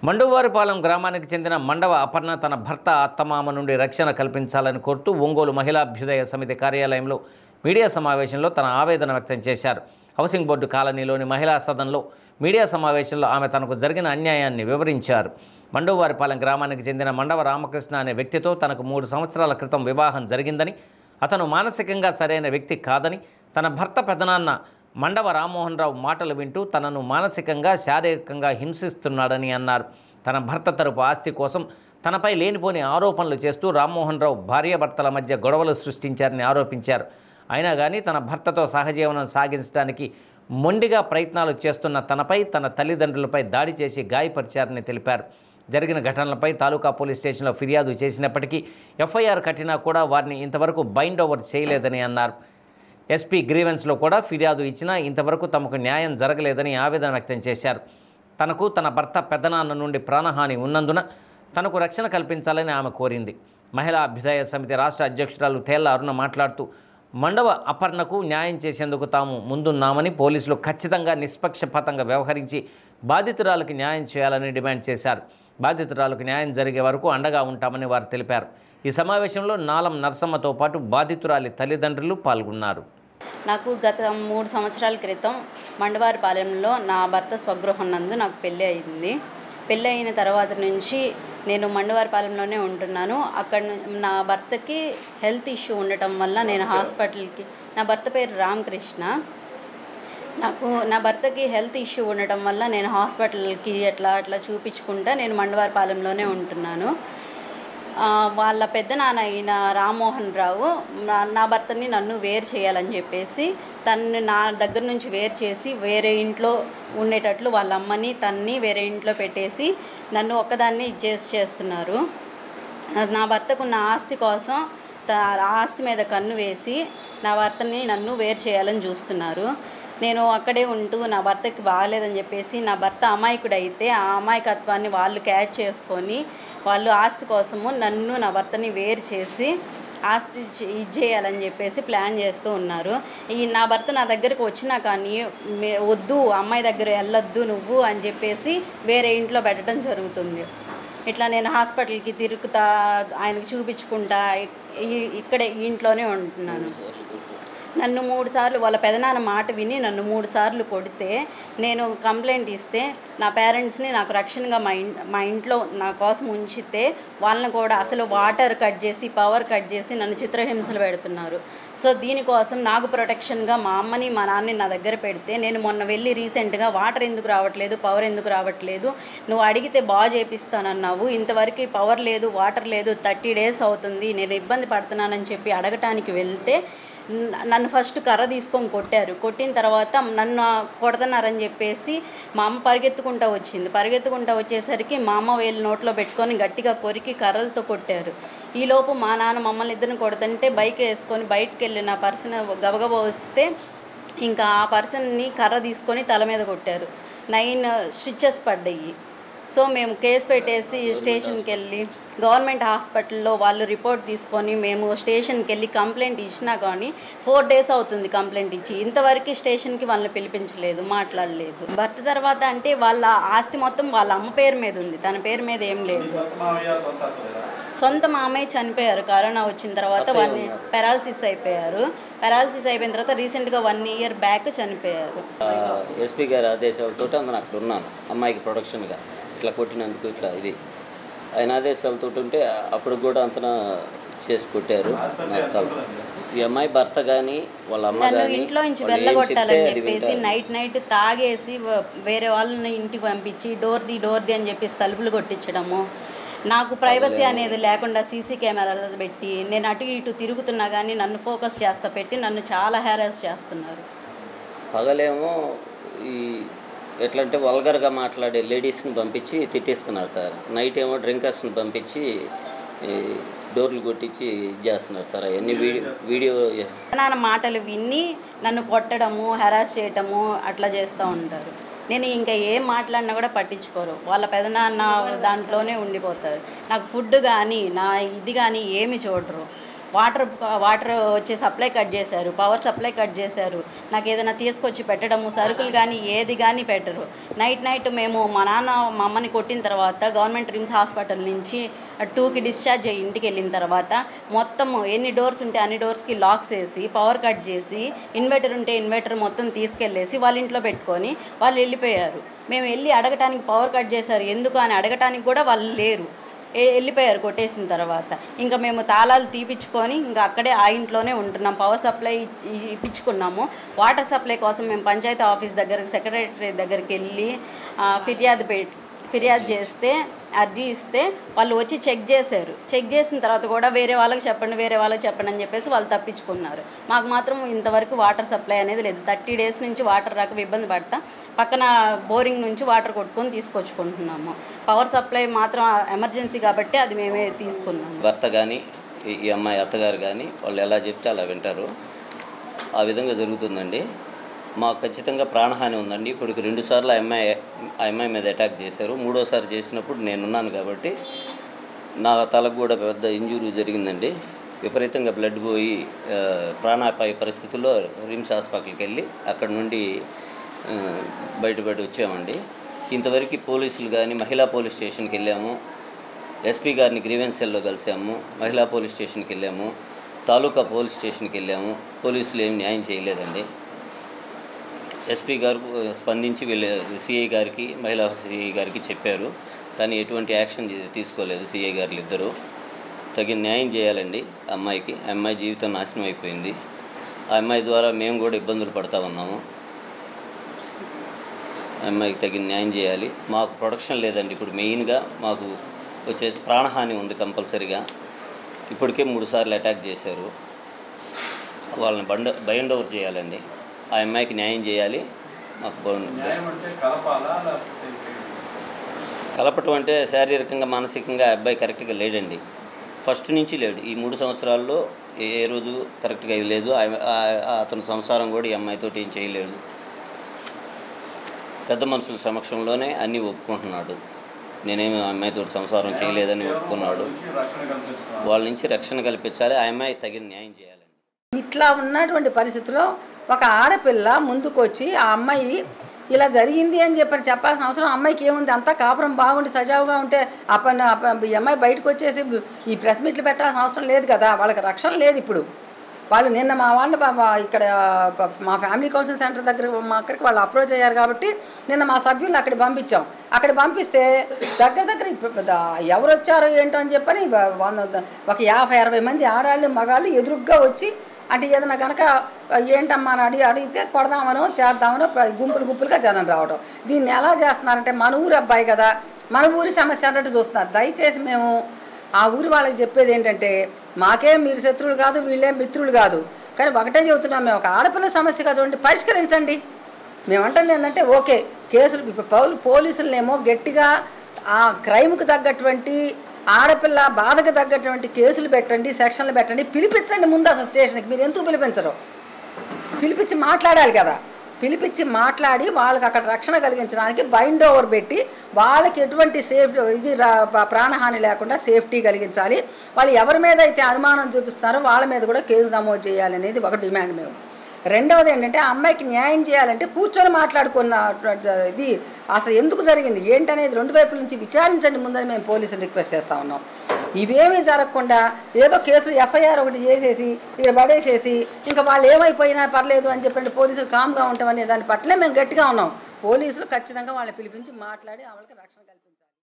మండువారిపాలెం గ్రామానికి చెందిన మండవ అపర్ణ తన భర్త అత్తమామ నుండి రక్షణ కల్పించాలని కోరుతూ ఒంగోలు మహిళాభ్యుదయ సమితి కార్యాలయంలో మీడియా సమావేశంలో తన ఆవేదన వ్యక్తం చేశారు. హౌసింగ్ బోర్డు కాలనీలోని మహిళా సదన్లో మీడియా సమావేశంలో ఆమె తనకు జరిగిన అన్యాయాన్ని వివరించారు. మండువారిపాలెం గ్రామానికి చెందిన మండవ రామకృష్ణ అనే వ్యక్తితో తనకు 3 సంవత్సరాల క్రితం వివాహం జరిగిందని, అతను మానసికంగా సరైన వ్యక్తి కాదని, తన భర్త పెదనాన్న మండవ రామ్మోహన్ రావు మాటలు వింటూ తనను మానసికంగా శారీరకంగా హింసిస్తున్నాడని అన్నారు. తన భర్త తరపు ఆస్తి కోసం తనపై లేనిపోని ఆరోపణలు చేస్తూ రామ్మోహన్ రావు భార్యాభర్తల మధ్య గొడవలు సృష్టించారని ఆరోపించారు. అయినా కానీ తన భర్తతో సహజీవనం సాగించడానికి మొండిగా ప్రయత్నాలు చేస్తున్న తనపై తన తల్లిదండ్రులపై దాడి చేసి గాయపరిచారని తెలిపారు. జరిగిన ఘటనలపై తాలూకా పోలీస్ స్టేషన్లో ఫిర్యాదు చేసినప్పటికీ ఎఫ్ఐఆర్ కట్టినా కూడా వారిని ఇంతవరకు బైండ్ ఓవర్ చేయలేదని అన్నారు. ఎస్పీ గ్రీవెన్స్లో కూడా ఫిర్యాదు ఇచ్చినా ఇంతవరకు తమకు న్యాయం జరగలేదని ఆవేదన వ్యక్తం చేశారు. తనకు తన భర్త పెదనాన్న నుండి ప్రాణహాని ఉన్నందున తనకు రక్షణ కల్పించాలని ఆమె కోరింది. మహిళా అభ్యుదయ సమితి రాష్ట్ర అధ్యక్షురాలు తేళ్ల అరుణ మాట్లాడుతూ మండవ అపర్ణకు న్యాయం చేసేందుకు తాము ముందున్నామని, పోలీసులు ఖచ్చితంగా నిష్పక్షపాతంగా వ్యవహరించి బాధితురాలకు న్యాయం చేయాలని డిమాండ్ చేశారు. బాధితురాలకు న్యాయం జరిగే వరకు అండగా ఉంటామని వారు తెలిపారు. ఈ సమావేశంలో నాలం నరసమ్మతో పాటు బాధితురాలి తల్లిదండ్రులు పాల్గొన్నారు. నాకు గత 3 సంవత్సరాల క్రితం మండవారిపాలెంలో నా భర్త స్వగృహం నందు నాకు పెళ్ళి అయింది. పెళ్ళి అయిన తర్వాత నుంచి నేను మండవారిపాలెంలోనే ఉంటున్నాను. అక్కడ నా భర్తకి హెల్త్ ఇష్యూ ఉండటం వల్ల నేను హాస్పిటల్కి, నా భర్త పేరు రామకృష్ణ, నా భర్తకి హెల్త్ ఇష్యూ ఉండటం వల్ల నేను హాస్పిటల్కి అట్లా చూపించుకుంటా నేను మండవారిపాలెంలోనే ఉంటున్నాను. వాళ్ళ పెద్దనాన్న అయిన రామ్మోహన్ రావు నా భర్తని నన్ను వేరు చేయాలని చెప్పేసి తను నా దగ్గర నుంచి వేరు చేసి వేరే ఇంట్లో ఉండేటట్లు వాళ్ళ అమ్మని తన్ని వేరే ఇంట్లో పెట్టేసి నన్ను ఒక్కదాన్ని చేస్తున్నారు. నా భర్తకున్న ఆస్తి కోసం ఆస్తి మీద కన్ను వేసి నా భర్తని నన్ను వేరు చేయాలని చూస్తున్నారు. నేను అక్కడే ఉంటూ నా భర్తకి బాగాలేదని చెప్పేసి నా భర్త అమాయకుడైతే ఆ అమాయకత్వాన్ని వాళ్ళు క్యాచ్ చేసుకొని వాళ్ళు ఆస్తి కోసము నన్ను నా భర్తని వేరు చేసి ఆస్తి ఇచ్చేయాలని చెప్పేసి ప్లాన్ చేస్తూ ఉన్నారు. నా భర్త నా దగ్గరకు వచ్చినా కానీ వద్దు, అమ్మాయి దగ్గర వెళ్ళొద్దు నువ్వు అని చెప్పేసి వేరే ఇంట్లో పెట్టడం జరుగుతుంది. ఇట్లా నేను హాస్పిటల్కి తిరుగుతా ఆయనకు చూపించుకుంటా ఇక్కడే ఇంట్లోనే ఉంటున్నాను. నన్ను 3 సార్లు వాళ్ళ పెదనాన్న మాట విని నన్ను 3 సార్లు కొడితే నేను కంప్లైంట్ ఇస్తే నా పేరెంట్స్ని నాకు రక్షణగా మా ఇంట్లో నా కోసం ఉంచితే వాళ్ళని కూడా అసలు వాటర్ కట్ చేసి పవర్ కట్ చేసి నన్ను చిత్రహింసలు పెడుతున్నారు. సో దీనికోసం నాకు ప్రొటెక్షన్గా మా అమ్మని మా నాన్నని నా దగ్గర పెడితే నేను మొన్న వెళ్ళి రీసెంట్గా వాటర్ ఎందుకు రావట్లేదు, పవర్ ఎందుకు రావట్లేదు, నువ్వు అడిగితే బాగా చేపిస్తానన్నావు, ఇంతవరకు పవర్ లేదు, వాటర్ లేదు, 30 days అవుతుంది, నేను ఇబ్బంది పడుతున్నానని చెప్పి అడగటానికి వెళ్తే నన్ను ఫస్ట్ కర్ర తీసుకొని కొట్టారు. కొట్టిన తర్వాత నన్ను కొడుతున్నారని చెప్పేసి మా అమ్మ పరిగెత్తుకుంటూ వచ్చింది. పరిగెత్తుకుంటూ వచ్చేసరికి మా అమ్మ వేలు నోట్లో పెట్టుకొని గట్టిగా కొరికి కర్రలతో కొట్టారు. ఈలోపు మా నాన్న మమ్మల్ని ఇద్దరిని కొడుతుంటే బైక్ వేసుకొని బయటకు వెళ్ళిన పర్సన్ గబగబా వస్తే ఇంకా ఆ పర్సన్ని కర్ర తీసుకొని తల మీద కొట్టారు. 9 స్టిచెస్ పడ్డాయి. సో మేము కేసు పెట్టేసి స్టేషన్కి వెళ్ళి గవర్నమెంట్ హాస్పిటల్లో వాళ్ళు రిపోర్ట్ తీసుకొని మేము స్టేషన్కి వెళ్ళి కంప్లైంట్ ఇచ్చినా కానీ 4 days అవుతుంది కంప్లైంట్ ఇచ్చి. ఇంతవరకు స్టేషన్కి వాళ్ళని పిలిపించలేదు, మాట్లాడలేదు. భర్త తర్వాత అంటే వాళ్ళ ఆస్తి మొత్తం వాళ్ళ అమ్మ పేరు మీద ఉంది, తన పేరు మీద ఏం లేదు. సొంత మామయ్య చనిపోయారు కరోనా వచ్చిన తర్వాత, పెరాలసిస్ అయిపోయారు. పెరాలసిస్ అయిపోయిన తర్వాత రీసెంట్గా 1 year బ్యాక్ చనిపోయారు. ఎస్పీ గారి ఆదేశాలతో అందరూ అక్కడ ఉన్నాను. అమ్మాయికి ప్రొడక్షన్గా ఇట్లా కొట్టినందుకు ఇట్లా ఇది ఆయన ఆదేశాలతో ఉంటే అప్పుడు కూడా అంతనా చేసి కొట్టారు. ఈ అమ్మాయి భర్త కానీ వాళ్ళ అమ్మ కానీ ఇంట్లో నుంచి వెళ్ళగొట్టాలని చెప్పేసి నైట్ తాగేసి వేరే వాళ్ళని ఇంటికి పంపించి డోర్ది అని చెప్పేసి తలుపులు కొట్టించడము, నాకు ప్రైవసీ అనేది లేకుండా సీసీ కెమెరాలు పెట్టి నేను అటు ఇటు తిరుగుతున్నా కానీ నన్ను ఫోకస్ చేస్తా పెట్టి నన్ను చాలా హ్యారాస్ చేస్తున్నారు. పగలేమో ఈ ఎట్లా అంటే వల్గర్గా మాట్లాడే లేడీస్ని పంపించి తిట్టిస్తున్నారు సార్. నైట్ ఏమో డ్రింకర్స్ని పంపించి డోర్లు కొట్టించి చేస్తున్నారు సార్. అవన్నీ వీడియో నాన్న మాటలు విని నన్ను కొట్టడము, హెరాస్ చేయటము అట్లా చేస్తూ ఉంటారు. నేను ఇంకా ఏం మాట్లాడినా కూడా పట్టించుకోరు. వాళ్ళ పెదనాన్న దాంట్లోనే ఉండిపోతారు. నాకు ఫుడ్ కానీ నా ఇది కానీ ఏమి చూడరు. వాటర్ వచ్చే సప్లై కట్ చేశారు, పవర్ సప్లై కట్ చేశారు. నాకు ఏదైనా తీసుకొచ్చి పెట్టడము, సరుకులు కానీ ఏది కానీ పెట్టరు. నైట్ మేము మా నాన్న మా అమ్మని కొట్టిన తర్వాత గవర్నమెంట్ రిమ్స్ హాస్పిటల్ నుంచి 2కి డిశ్చార్జ్ అయ్యి ఇంటికి వెళ్ళిన తర్వాత మొత్తం ఎన్ని డోర్స్ ఉంటే అన్ని డోర్స్కి లాక్స్ వేసి పవర్ కట్ చేసి ఇన్వర్టర్ ఉంటే ఇన్వర్టర్ మొత్తం తీసుకెళ్ళేసి వాళ్ళ ఇంట్లో పెట్టుకొని వాళ్ళు వెళ్ళిపోయారు. మేము వెళ్ళి అడగటానికి పవర్ కట్ చేశారు ఎందుకు అని అడగటానికి కూడా వాళ్ళు లేరు, వెళ్ళిపోయారు కొట్టేసిన తర్వాత. ఇంకా మేము తాళాలు తీపిచ్చుకొని ఇంకా అక్కడే ఆ ఇంట్లోనే ఉంటున్నాం. పవర్ సప్లై ఇప్పించుకున్నాము. వాటర్ సప్లై కోసం మేము పంచాయతీ ఆఫీస్ దగ్గరకు సెక్రటరీ దగ్గరికి వెళ్ళి ఫిర్యాదు చేస్తే అర్జీ ఇస్తే వాళ్ళు వచ్చి చెక్ చేశారు. చెక్ చేసిన తర్వాత కూడా వేరే వాళ్ళకి చెప్పండి అని చెప్పేసి వాళ్ళు తప్పించుకున్నారు. మాకు మాత్రం ఇంతవరకు వాటర్ సప్లై అనేది లేదు. 30 డేస్ నుంచి వాటర్ రాక ఇబ్బంది పడతా పక్కన బోరింగ్ నుంచి వాటర్ కొట్టుకొని తీసుకొచ్చుకుంటున్నాము. పవర్ సప్లై మాత్రం ఎమర్జెన్సీ కాబట్టి అది మేమే తీసుకున్నాము. భర్త కానీ ఈ అమ్మాయి అత్తగారు కానీ వాళ్ళు ఎలా చెప్తే అలా వింటారు. ఆ విధంగా జరుగుతుందండి. మాకు ఖచ్చితంగా ప్రాణహాని ఉందండి. ఇప్పటికి 2 సార్లు ఆ అమ్మాయి మీద అటాక్ చేశారు. 3వసారి చేసినప్పుడు నేనున్నాను కాబట్టి నా తలకు కూడా పెద్ద ఇంజురీ జరిగిందండి. విపరీతంగా బ్లడ్ పోయి ప్రాణాపాయ పరిస్థితుల్లో రిమ్స్ హాస్పిటల్కి వెళ్ళి అక్కడ నుండి బయటపడి వచ్చామండి. ఇంతవరకు పోలీసులు కానీ మహిళా పోలీస్ స్టేషన్కి వెళ్ళాము, ఎస్పీ గారిని గ్రీవెన్స్ సెల్లో కలిసాము, మహిళా పోలీస్ స్టేషన్కి వెళ్ళాము, తాలూకా పోలీస్ స్టేషన్కి వెళ్ళాము. పోలీసులు ఏం న్యాయం చేయలేదండి. ఎస్పీ గారు స్పందించి వీళ్ళు సిఐ గారికి మహిళా సిఐ గారికి చెప్పారు, కానీ ఎటువంటి యాక్షన్ తీసుకోలేదు సిఐ గారులు ఇద్దరు. తగిన న్యాయం చేయాలండి అమ్మాయికి. అమ్మాయి జీవితం నాశనం అయిపోయింది. ఆ అమ్మాయి ద్వారా మేము కూడా ఇబ్బందులు పడతా ఉన్నాము. అమ్మాయికి తగిన న్యాయం చేయాలి. మాకు ప్రొడక్షన్ లేదండి. ఇప్పుడు మెయిన్గా మాకు వచ్చేసి ప్రాణహాని ఉంది కంపల్సరీగా. ఇప్పటికే 3 సార్లు అటాక్ చేశారు. వాళ్ళని బైండ్ ఓవర్ చేయాలండి. ఆ అమ్మాయికి న్యాయం చేయాలి. మాకు కలపటం అంటే శారీరకంగా మానసికంగా ఆ అబ్బాయి కరెక్ట్గా లేడండి. ఫస్ట్ నుంచి లేడు. ఈ 3 సంవత్సరాల్లో ఏ రోజు కరెక్ట్గా ఇది లేదు. అతని సంసారం కూడా ఈ అమ్మాయితోటి ఏం చేయలేదు. పెద్ద మనుషుల సమక్షంలోనే అన్నీ ఒప్పుకుంటున్నాడు. నేనేమి ఆ అమ్మాయితో సంసారం చేయలేదని ఒప్పుకున్నాడు. వాళ్ళ నుంచి రక్షణ కల్పించాలి. ఆ అమ్మాయికి తగిన న్యాయం చేయాలండి. ఇట్లా ఉన్నటువంటి పరిస్థితుల్లో ఒక ఆడపిల్ల ముందుకు వచ్చి ఆ అమ్మాయి ఇలా జరిగింది అని చెప్పాల్సిన అవసరం అమ్మాయికి ఏముంది? అంతా కాపురం బాగుండి సజావుగా ఉంటే ఈ అమ్మాయి బయటకు వచ్చేసి ఈ ప్రెస్ మీట్లు పెట్టాల్సిన అవసరం లేదు కదా. వాళ్ళకి రక్షణ లేదు. ఇప్పుడు వాళ్ళు నిన్న మా వాళ్ళు ఇక్కడ మా ఫ్యామిలీ కౌన్సిలింగ్ సెంటర్ దగ్గర మా అక్కడికి వాళ్ళు అప్రోచ్ అయ్యారు కాబట్టి నిన్న మా సభ్యులను అక్కడ పంపించాం. అక్కడ పంపిస్తే దగ్గర ఎవరు వచ్చారో ఏంటో అని చెప్పని ఒక 50-60 మంది ఆడాళ్ళు మగాళ్ళు ఎదురుగ్గా వచ్చి అంటే ఏదైనా కనుక ఏంటమ్మా అని అడిగితే కొడదామనో చేద్దామనో గుంపులుగా జనం రావడం. దీన్ని ఎలా చేస్తున్నారంటే మన ఊరి అబ్బాయి కదా, మన ఊరి సమస్య అన్నట్టు చూస్తున్నారు. దయచేసి మేము ఆ ఊరి వాళ్ళకి చెప్పేది ఏంటంటే మాకేం మీరు శత్రువులు కాదు, వీళ్ళేం మిత్రులు కాదు, కానీ ఒకటే చెబుతున్నాం, మేము ఒక ఆడపిల్ల సమస్యగా చూడండి, పరిష్కరించండి. మేమంటుంది ఏంటంటే ఓకే కేసులు ఇప్పుడు పోలీసులనేమో గట్టిగా ఆ క్రైమ్కి తగ్గటువంటి ఆడపిల్ల బాధకు తగ్గటువంటి కేసులు పెట్టండి, సెక్షన్లు పెట్టండి, పిలిపించండి ముందు అసలు స్టేషన్కి. మీరు ఎందుకు పిలిపించరు? పిలిపించి మాట్లాడాలి కదా. పిలిపించి మాట్లాడి వాళ్ళకి అక్కడ రక్షణ కలిగించడానికి బైండ్ ఓవర్ పెట్టి వాళ్ళకి ఎటువంటి సేఫ్టీ ఇది ప్రాణహాని లేకుండా సేఫ్టీ కలిగించాలి. వాళ్ళు ఎవరి మీద అయితే అనుమానం చూపిస్తున్నారో వాళ్ళ మీద కూడా కేసు నమోదు చేయాలనేది ఒక డిమాండ్ మేము. రెండవది ఏంటంటే ఆ అమ్మాయికి న్యాయం చేయాలంటే కూర్చొని మాట్లాడుకున్న ఇది అసలు ఎందుకు జరిగింది ఏంటనేది 2 వైపుల నుంచి విచారించండి ముందని మేము పోలీసులు రిక్వెస్ట్ చేస్తూ ఉన్నాం. ఇవేమీ జరగకుండా ఏదో కేసులు ఎఫ్ఐఆర్ ఒకటి చేసేసి ఇక్కడ పడేసేసి ఇంకా వాళ్ళు ఏమైపోయినా పర్లేదు అని చెప్పండి పోలీసులు కామ్గా ఉంటామనే దాని పట్లే మేము గట్టిగా ఉన్నాం. పోలీసులు ఖచ్చితంగా వాళ్ళని పిలిపించి మాట్లాడి వాళ్ళకి రక్షణ